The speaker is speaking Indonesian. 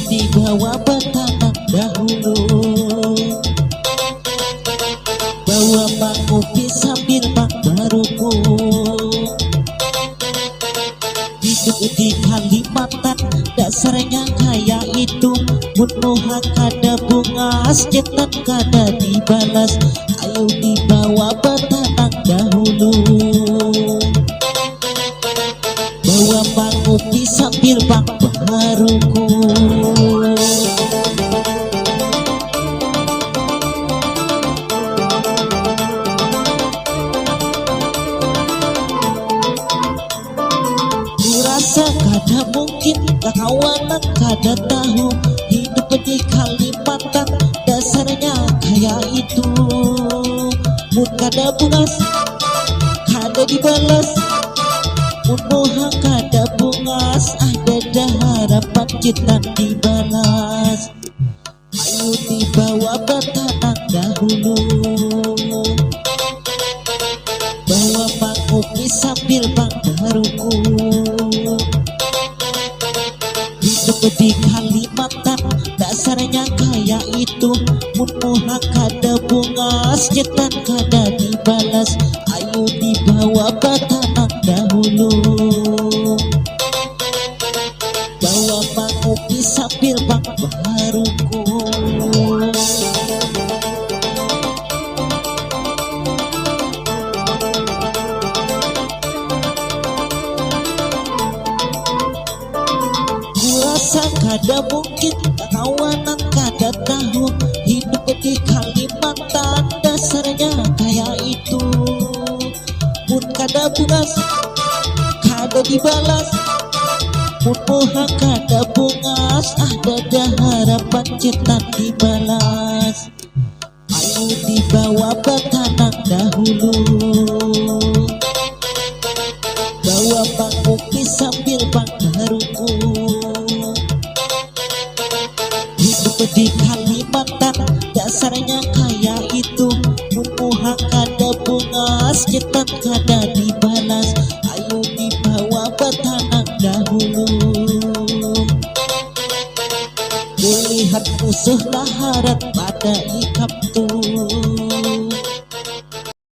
Dibawa petana dahulu, bawa bak kopi sambil bak baruku. Hidup di Kalimantan dasarnya kayak itu, bunuh kada bunga sejenak kada dibalas. Ayo dibawa petana dahulu, bawa bak kopi sambil bak baruku. Kurasa kada mungkin kawanan kada tahu, hidup di Kalimantan dasarnya kayak itu. Mun kada bungas kada dibalas, mun kada bungas ada harapan kita dibalas. Ayo dibawa petana dahulu, bawa bak kopi sambil bak baruku. Hidup di Kalimantan dasarnya kayak itu, mun kada bungas sejenak kada dibalas. Ayo dibawa petana dahulu, bawa bak kopi sambil bak baruku. Kurasa kada mungkin kawanan kada tahu, hidup di Kalimantan dasarnya kayak itu. Mun kada bungas kada dibalas, mun kada bungas ada harapan cetak dibalas. Ayo dibawa petana dahulu, bawa bak kopi sambil bak baruku. Hidup di Kalimantan dasarnya kayak itu, mun kada bungas cetak kada dibalas. Ayo dibawa petana dahulu, melihat musuh laharat pada